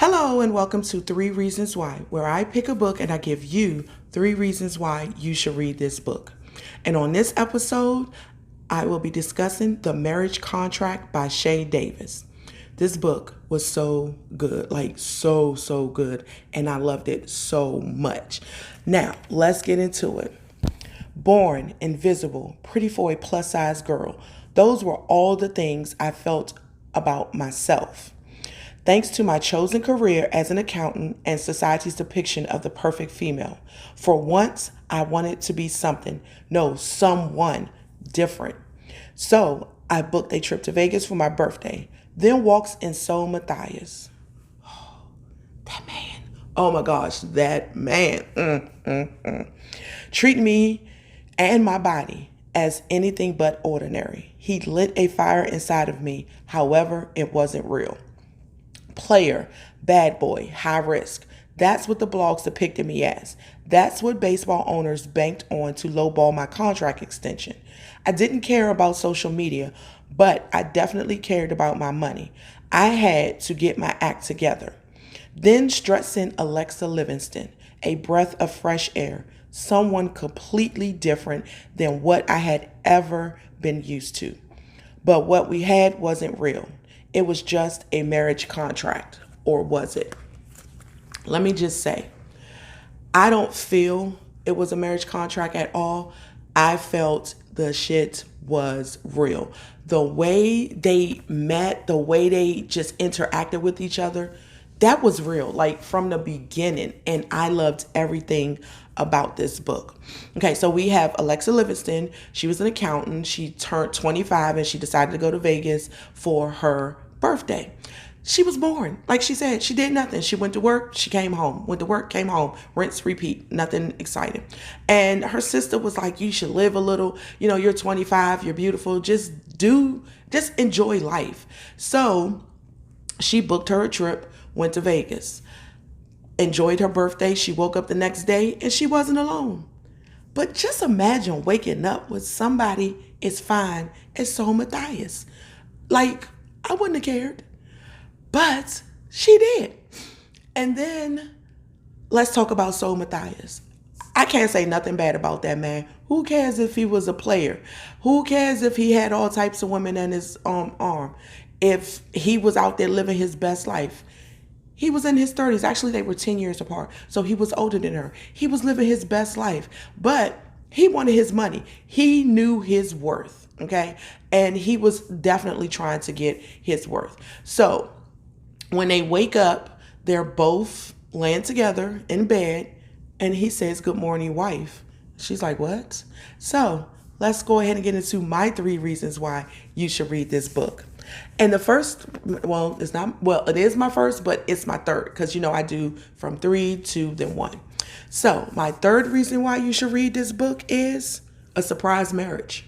Hello, and welcome to Three Reasons Why, where I pick a book and I give you three reasons why you should read this book. And on this episode, I will be discussing The Marriage Contract by Shay Davis. This book was so good, like so good, and I loved it so much. Now, let's get into it. Born invisible, pretty for a plus size girl. Those were all the things I felt about myself. Thanks to my chosen career as an accountant and society's depiction of the perfect female. For once, I wanted to be something, no, someone different. So I booked a trip to Vegas for my birthday. Then walks in Soul Matthias. That man. Oh my gosh, that man. Treat me and my body as anything but ordinary. He lit a fire inside of me. However, it wasn't real. Player, bad boy, high risk. That's what the blogs depicted me as. That's what baseball owners banked on to lowball my contract extension. I didn't care about social media, but I definitely cared about my money. I had to get my act together. Then struts in Alexa Livingston, a breath of fresh air, someone completely different than what I had ever been used to. But what we had wasn't real. It was just a marriage contract, or was it? Let me just say, I don't feel it was a marriage contract at all. I felt the shit was real. The way they met, the way they just interacted with each other, that was real, like from the beginning. And I loved everything about this book. Okay, so we have Alexa Livingston. She was an accountant. She turned 25 and she decided to go to Vegas for her birthday. She was boring. Like she said, she did nothing. She went to work, she came home. Went to work, came home. Rinse, repeat. Nothing exciting. And her sister was like, you should live a little. You know, you're 25, you're beautiful. Just enjoy life. So she booked her a trip, went to Vegas, enjoyed her birthday. She woke up the next day and she wasn't alone. But just imagine waking up with somebody as fine as Soul Matthias. Like, I wouldn't have cared, but she did. And then let's talk about Soul Matthias. I can't say nothing bad about that man. Who cares if he was a player? Who cares if he had all types of women in his arm? If he was out there living his best life? He was in his 30s. Actually, they were 10 years apart. So he was older than her. He was living his best life. But he wanted his money. He knew his worth. Okay. And he was definitely trying to get his worth. So when they wake up, they're both laying together in bed. And he says, "Good morning, wife." She's like, "What?" So let's go ahead and get into my three reasons why you should read this book. And the first, it is my first, but it's my third. Because, I do from 3, 2, then 1. So my third reason why you should read this book is a surprise marriage.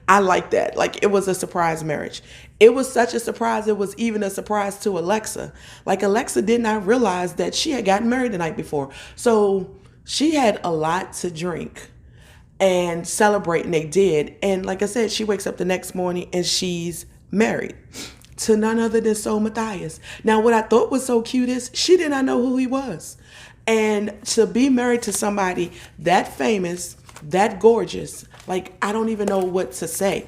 I like that. Like, it was a surprise marriage. It was such a surprise. It was even a surprise to Alexa. Like, Alexa did not realize that she had gotten married the night before. So she had a lot to drink and celebrate, and they did. And like I said, she wakes up the next morning and she's married to none other than Soul Matthias. Now, what I thought was so cute is she did not know who he was. And to be married to somebody that famous, that gorgeous, like, I don't even know what to say.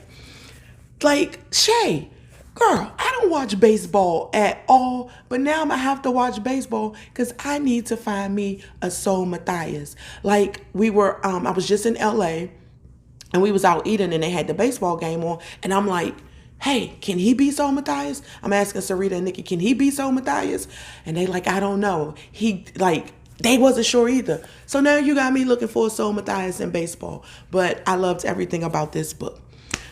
Like, Shay, girl, I don't watch baseball at all, but now I'm going to have to watch baseball because I need to find me a Soul Matthias. Like, I was just in LA and we was out eating and they had the baseball game on, and I'm like, hey, can he be Soul Matthias? I'm asking Sarita and Nikki, can he be Soul Matthias? And they like, I don't know. They wasn't sure either. So now you got me looking for a Soul Matthias in baseball. But I loved everything about this book.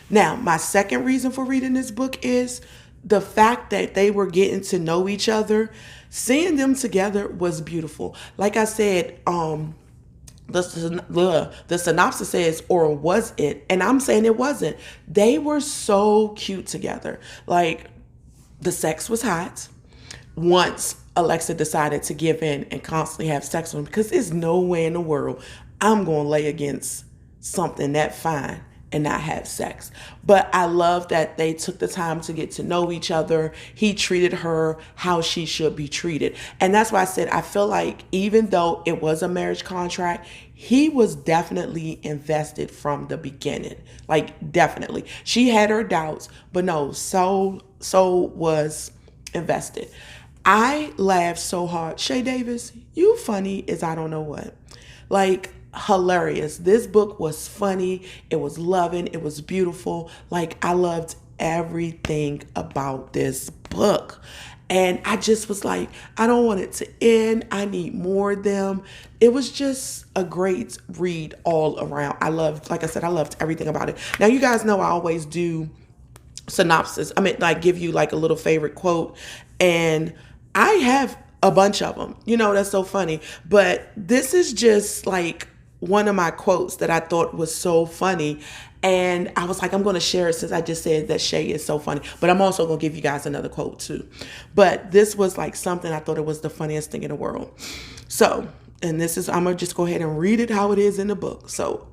Now, my second reason for reading this book is the fact that they were getting to know each other. Seeing them together was beautiful. Like I said, the synopsis says, or was it? And I'm saying it wasn't. They were so cute together. Like, the sex was hot. Once Alexa decided to give in and constantly have sex with him, because there's no way in the world I'm going to lay against something that fine and not have sex. But I love that they took the time to get to know each other. He treated her how she should be treated. And that's why I said I feel like even though it was a marriage contract, he was definitely invested from the beginning. Like, definitely. She had her doubts, but no, so was invested. I laughed so hard. Shay Davis, you funny as I don't know what. Like, hilarious. This book was funny. It was loving. It was beautiful. Like, I loved everything about this book. And I just was like, I don't want it to end. I need more of them. It was just a great read all around. I loved, like I said, I loved everything about it. Now, you guys know I always do synopsis. I mean, like, give you like a little favorite quote. And I have a bunch of them. You know, that's so funny. But this is just like one of my quotes that I thought was so funny. And I was like, I'm going to share it since I just said that Shay is so funny. But I'm also going to give you guys another quote too. But this was like something I thought it was the funniest thing in the world. So, and this is, I'm going to just go ahead and read it how it is in the book. So,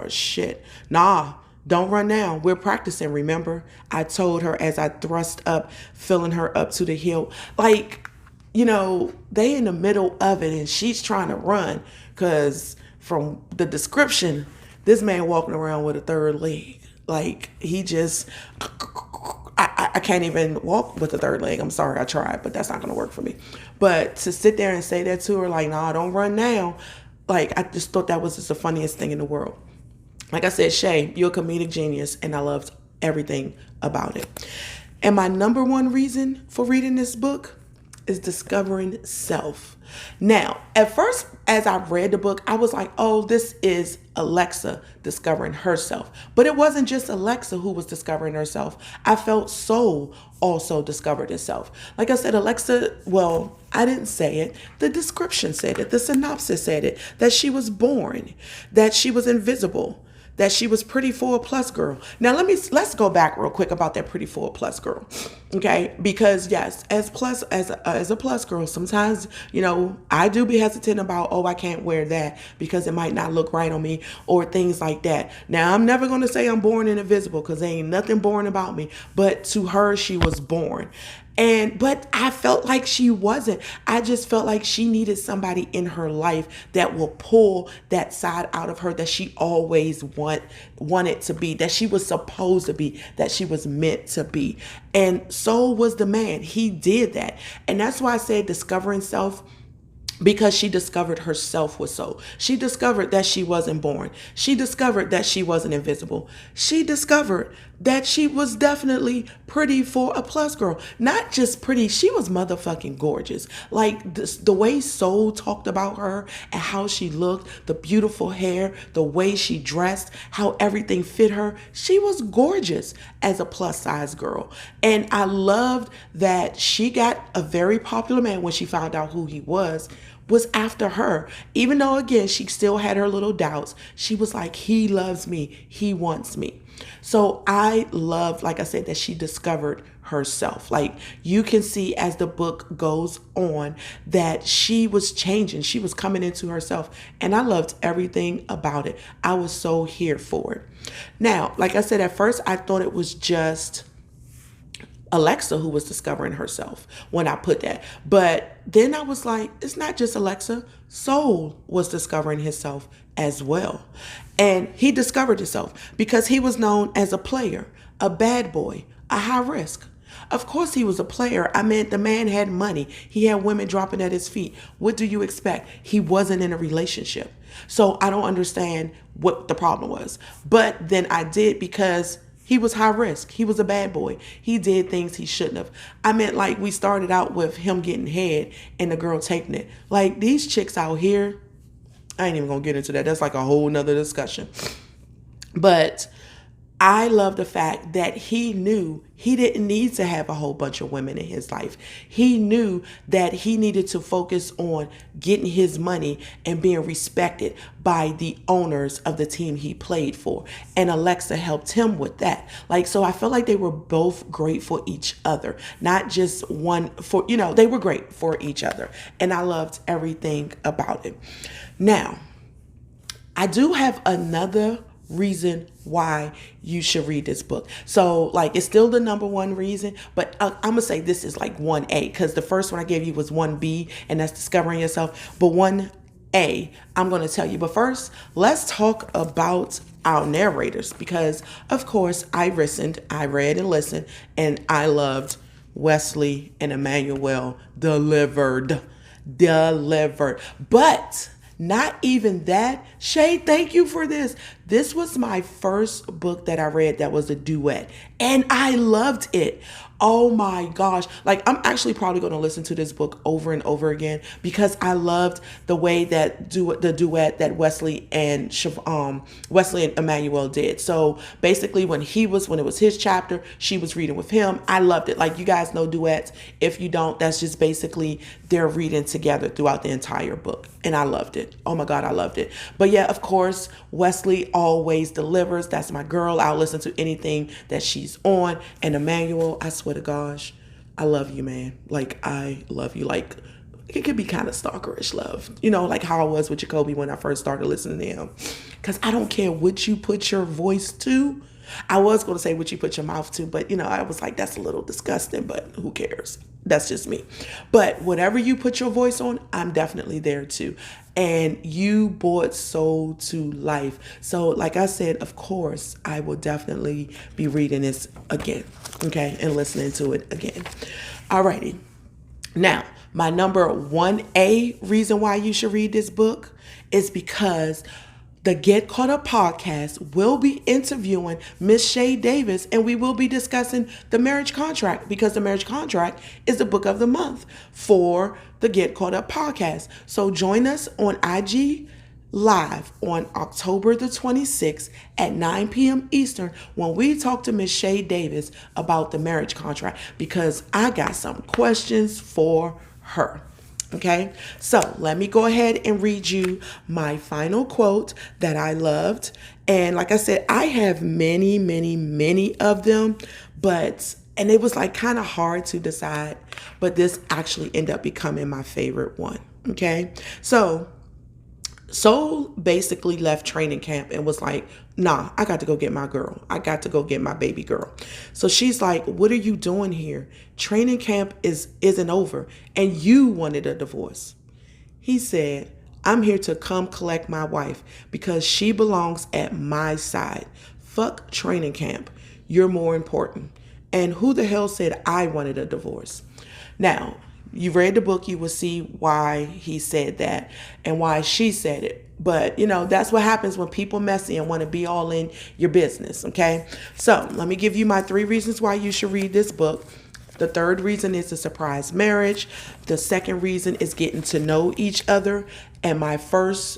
shit. Nah. Don't run now. We're practicing, remember? I told her as I thrust up, filling her up to the hill. Like, you know, they in the middle of it and she's trying to run because from the description, this man walking around with a third leg. Like, he just, I can't even walk with a third leg. I'm sorry, I tried, but that's not going to work for me. But to sit there and say that to her, like, nah, don't run now. Like, I just thought that was just the funniest thing in the world. Like I said, Shay, you're a comedic genius, and I loved everything about it. And my number one reason for reading this book is discovering self. Now, at first, as I read the book, I was like, oh, this is Alexa discovering herself. But it wasn't just Alexa who was discovering herself. I felt Soul also discovered itself. Like I said, Alexa, well, I didn't say it. The description said it. The synopsis said it. That she was born. That she was invisible. That she was pretty for a plus girl. Now let's go back real quick about that pretty for a plus girl, okay? Because yes, as a plus girl, sometimes you know I do be hesitant about I can't wear that because it might not look right on me or things like that. Now I'm never gonna say I'm born and invisible because there ain't nothing born about me. But to her, she was born. But I felt like she wasn't. I just felt like she needed somebody in her life that will pull that side out of her that she always wanted to be, that she was supposed to be, that she was meant to be. And so was the man. He did that. And that's why I said discovering self, because she discovered herself with soul. She discovered that she wasn't born. She discovered that she wasn't invisible. She discovered that she was definitely pretty for a plus girl. Not just pretty, she was motherfucking gorgeous. Like the way Soul talked about her and how she looked, the beautiful hair, the way she dressed, how everything fit her. She was gorgeous as a plus size girl. And I loved that she got a very popular man when she found out who he was after her. Even though, again, she still had her little doubts, she was like, he loves me. He wants me. So I love, like I said, that she discovered herself. Like you can see as the book goes on that she was changing. She was coming into herself. And I loved everything about it. I was so here for it. Now, like I said, at first I thought it was just Alexa who was discovering herself when I put that. But then I was like, it's not just Alexa. Soul was discovering himself as well. And he discovered himself because he was known as a player, a bad boy, a high risk. Of course he was a player. I mean, the man had money. He had women dropping at his feet. What do you expect? He wasn't in a relationship. So I don't understand what the problem was. But then I did because he was high risk. He was a bad boy. He did things he shouldn't have. I meant like we started out with him getting head and the girl taking it. Like these chicks out here, I ain't even gonna get into that. That's like a whole nother discussion. But I love the fact that he knew he didn't need to have a whole bunch of women in his life. He knew that he needed to focus on getting his money and being respected by the owners of the team he played for. And Alexa helped him with that. Like, so I felt like they were both great for each other, not just one for, they were great for each other. And I loved everything about it. Now, I do have another reason why you should read this book. So like it's still the number one reason, but I'm gonna say this is like 1A, because the first one I gave you was 1B, and that's discovering yourself. But 1A, I'm gonna tell you. But first, let's talk about our narrators, because of course I read and listened, and I loved Wesley and Emmanuel delivered. But not even that. Shay, thank you for this. This was my first book that I read that was a duet, and I loved it. Oh my gosh. Like, I'm actually probably going to listen to this book over and over again, because I loved the way that the duet that Wesley and Emmanuel did. So basically when it was his chapter, she was reading with him. I loved it. Like, you guys know duets. If you don't, that's just basically they're reading together throughout the entire book. And I loved it. Oh my God, I loved it. But yeah, of course, Wesley always delivers. That's my girl. I'll listen to anything that she's on. And Emmanuel, I swear to gosh, I love you, man. Like, I love you. Like, it could be kind of stalkerish love, like how I was with Jacoby when I first started listening to him. Because I don't care what you put your voice to. I was going to say what you put your mouth to, but I was like, that's a little disgusting, but who cares? That's just me. But whatever you put your voice on, I'm definitely there too. And you brought soul to life. So like I said, of course, I will definitely be reading this again, okay, and listening to it again. Alrighty. Now, my number 1A reason why you should read this book is because the Get Caught Up podcast will be interviewing Miss Shay Davis, and we will be discussing the marriage contract, because the marriage contract is the book of the month for the Get Caught Up podcast. So join us on IG Live on October the 26th at 9 p.m. Eastern when we talk to Miss Shay Davis about the marriage contract, because I got some questions for her. Okay, so let me go ahead and read you my final quote that I loved. And like I said, I have many, many, many of them, and it was like kind of hard to decide, but this actually ended up becoming my favorite one. Okay, so Soul basically left training camp and was like, nah, I got to go get my girl. I got to go get my baby girl. So she's like, what are you doing here? Training camp isn't over, and you wanted a divorce. He said, I'm here to come collect my wife because she belongs at my side. Fuck training camp. You're more important. And who the hell said I wanted a divorce? Now, you read the book, you will see why he said that and why she said it. But, that's what happens when people messy and want to be all in your business, okay? So let me give you my 3 reasons why you should read this book. The third reason is a surprise marriage. The second reason is getting to know each other. And my first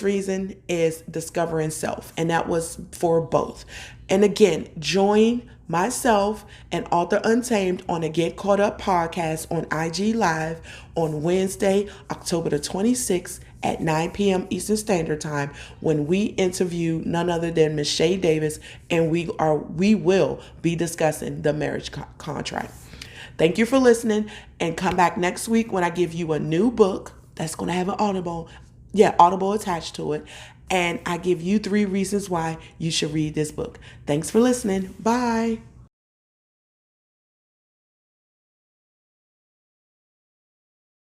reason is discovering self. And that was for both. And again, join myself and Author Untamed on the Get Caught Up podcast on IG Live on Wednesday, October the 26th at 9 p.m. Eastern Standard Time when we interview none other than Miss Shay Davis, and we will be discussing the marriage contract. Thank you for listening, and come back next week when I give you a new book that's going to have an Audible attached to it. And I give you 3 reasons why you should read this book. Thanks for listening. Bye.